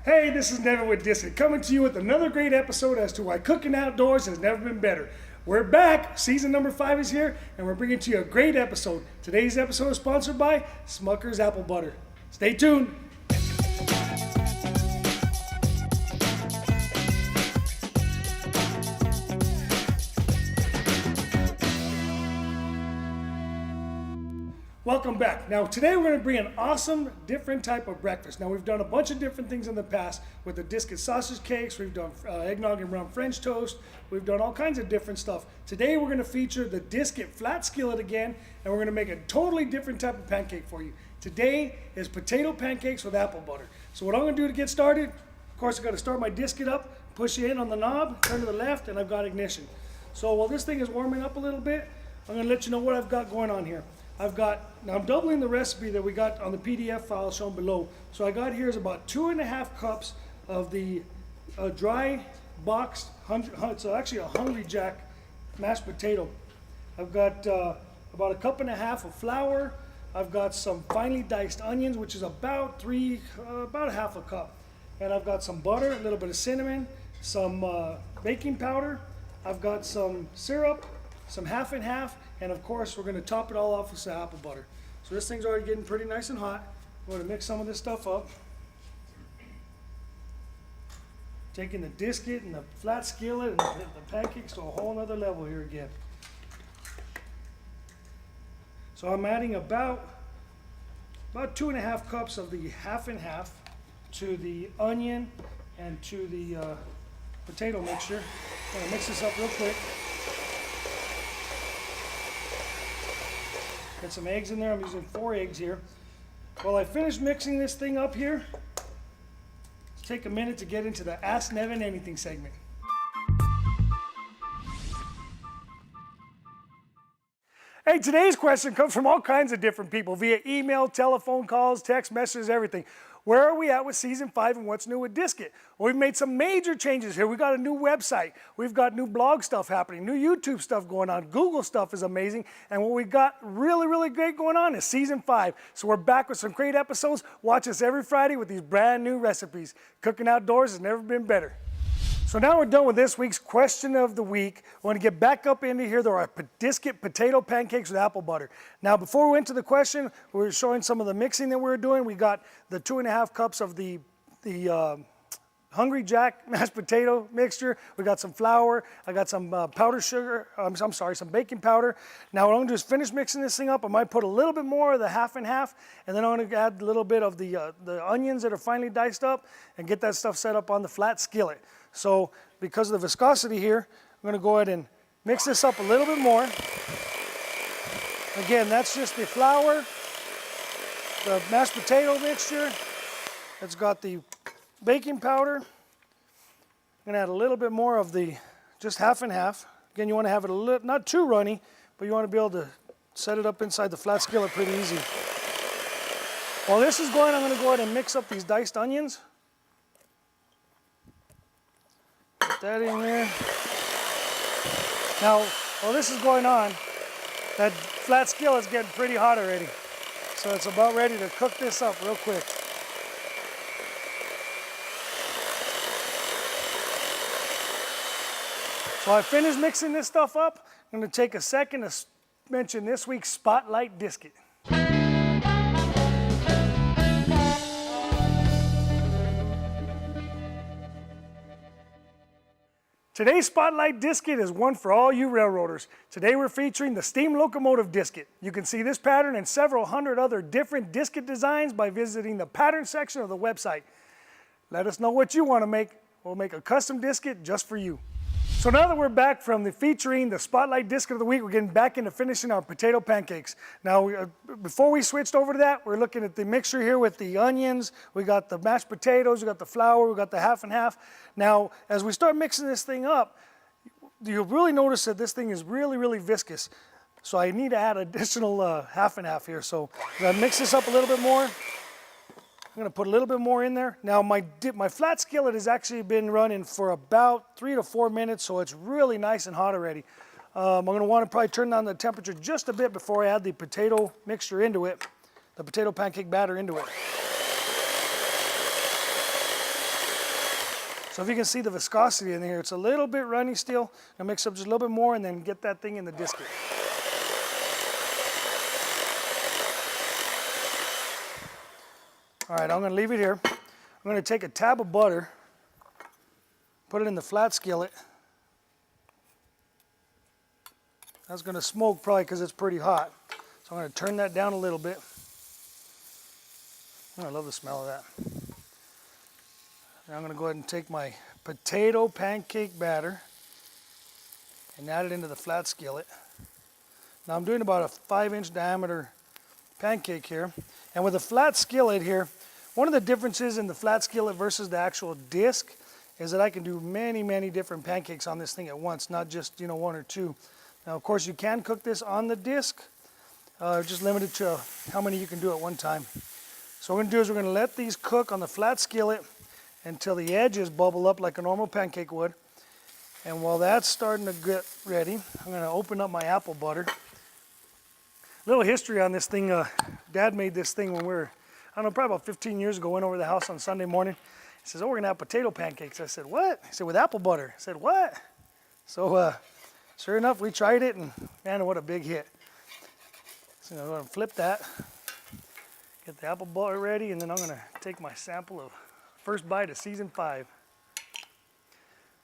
Hey, this is Nevin with Disc It, coming to you with another great episode as to why cooking outdoors has never been better. We're back, season number 5 is here, and we're bringing to you a great episode. Today's episode is sponsored by Smucker's Apple Butter. Stay tuned. Welcome back. Now today we're going to bring an awesome different type of breakfast. Now we've done a bunch of different things in the past with the Disc It sausage cakes, we've done eggnog and brown French toast, we've done all kinds of different stuff. Today we're going to feature the Disc It flat skillet again, and we're going to make a totally different type of pancake for you. Today is potato pancakes with apple butter. So what I'm going to do to get started, of course I've got to start my Disc It up, push it in on the knob, turn to the left, and I've got ignition. So while this thing is warming up a little bit, I'm going to let you know what I've got going on here. Now I'm doubling the recipe that we got on the PDF file shown below. So I got here is about 2.5 cups of the dry boxed, it's actually a Hungry Jack mashed potato. I've got about 1.5 cups of flour. I've got some finely diced onions, which is about half a cup. And I've got some butter, a little bit of cinnamon, some baking powder. I've got some syrup, some half and half, and of course we're going to top it all off with some apple butter. So this thing's already getting pretty nice and hot. We're going to mix some of this stuff up. Taking the Disc It and the flat skillet and the pancakes to a whole nother level here again. So I'm adding about 2.5 cups of the half and half to the onion and to the potato mixture. I'm going to mix this up real quick. Get some eggs in there. I'm using 4 eggs here. While I finish mixing this thing up here, let's take a minute to get into the Ask Nevin Anything segment. Hey, today's question comes from all kinds of different people via email, telephone calls, text messages, everything. Where are we at with season 5 and what's new with Disc It? Well, we've made some major changes here. We've got a new website. We've got new blog stuff happening, new YouTube stuff going on. Google stuff is amazing. And what we've got really, really great going on is season 5. So we're back with some great episodes. Watch us every Friday with these brand new recipes. Cooking outdoors has never been better. So now we're done with this week's question of the week. I want to get back up into here. There are Disc It potato pancakes with apple butter. Now before we went to the question, we were showing some of the mixing that we were doing. We got the 2.5 cups of the Hungry Jack mashed potato mixture. We got some flour. I got some powdered sugar. Some baking powder. Now what I'm going to do is finish mixing this thing up. I might put a little bit more of the half and half, and then I'm going to add a little bit of the onions that are finely diced up and get that stuff set up on the flat skillet. So because of the viscosity here, I'm going to go ahead and mix this up a little bit more. Again, that's just the flour, the mashed potato mixture. It's got the baking powder. I'm going to add a little bit more of the just half and half. Again, you want to have it a little, not too runny, but you want to be able to set it up inside the flat skillet pretty easy. While this is going, I'm going to go ahead and mix up these diced onions. Put that in there. Now, while this is going on, that flat skillet's getting pretty hot already. So it's about ready to cook this up real quick. So I finished mixing this stuff up. I'm going to take a second to mention this week's Spotlight Disc It. Today's Spotlight Disc It is one for all you railroaders. Today we're featuring the steam locomotive Disc It. You can see this pattern and several hundred other different Disc It designs by visiting the pattern section of the website. Let us know what you want to make. We'll make a custom Disc It just for you. So now that we're back from featuring the Spotlight Disc It of the week, we're getting back into finishing our potato pancakes. Now, before we switched over to that, we're looking at the mixture here with the onions. We got the mashed potatoes, we got the flour, we got the half and half. Now, as we start mixing this thing up, you'll really notice that this thing is really, really viscous. So I need to add additional half and half here. So I'm going to mix this up a little bit more. I'm going to put a little bit more in there. Now my flat skillet has actually been running for about 3 to 4 minutes, so it's really nice and hot already. I'm going to want to probably turn down the temperature just a bit before I add the potato mixture into it, the potato pancake batter into it. So if you can see the viscosity in here, it's a little bit runny still. I'll mix up just a little bit more and then get that thing in the disket. All right, I'm gonna leave it here. I'm gonna take a tab of butter, put it in the flat skillet. That's gonna smoke probably because it's pretty hot. So I'm gonna turn that down a little bit. Oh, I love the smell of that. Now I'm gonna go ahead and take my potato pancake batter and add it into the flat skillet. Now I'm doing about a 5-inch diameter pancake here. And with a flat skillet here, one of the differences in the flat skillet versus the actual disc is that I can do many, many different pancakes on this thing at once, not just, you know, one or two. Now, of course, you can cook this on the disc, just limited to how many you can do at one time. So what we're gonna do is we're gonna let these cook on the flat skillet until the edges bubble up like a normal pancake would. And while that's starting to get ready, I'm gonna open up my apple butter. Little history on this thing, Dad made this thing when we were, I don't know, probably about 15 years ago, went over to the house on Sunday morning. He says, oh, we're gonna have potato pancakes. I said, what? He said, with apple butter. I said, what? So sure enough, we tried it and man, what a big hit. So I'm gonna flip that, get the apple butter ready, and then I'm gonna take my sample of first bite of season 5.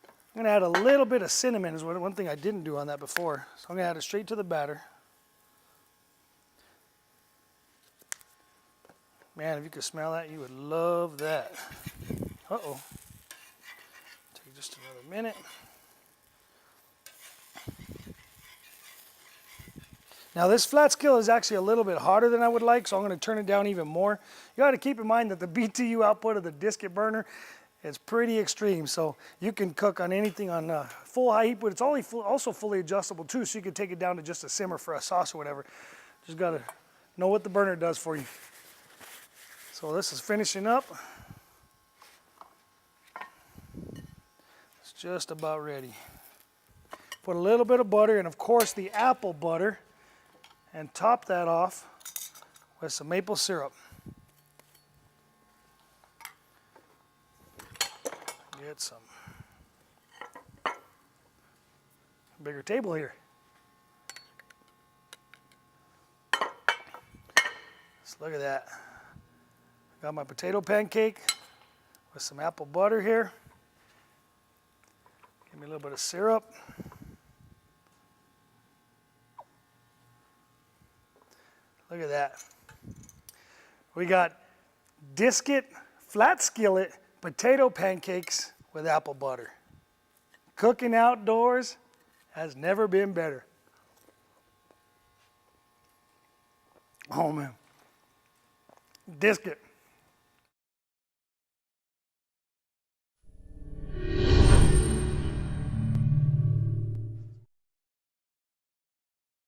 I'm gonna add a little bit of cinnamon, is one thing I didn't do on that before. So I'm gonna add it straight to the batter. Man, if you could smell that, you would love that. Uh-oh. Take just another minute. Now this flat skillet is actually a little bit hotter than I would like, so I'm going to turn it down even more. You got to keep in mind that the BTU output of the disket burner is pretty extreme, so you can cook on anything on full high heat, but it's also fully adjustable too, so you can take it down to just a simmer for a sauce or whatever. Just got to know what the burner does for you. So this is finishing up. It's just about ready. Put a little bit of butter and of course the apple butter, and top that off with some maple syrup. Get some bigger table here. Just look at that. Got my potato pancake with some apple butter here. Give me a little bit of syrup. Look at that. We got disket, flat skillet, potato pancakes with apple butter. Cooking outdoors has never been better. Oh man. Disket.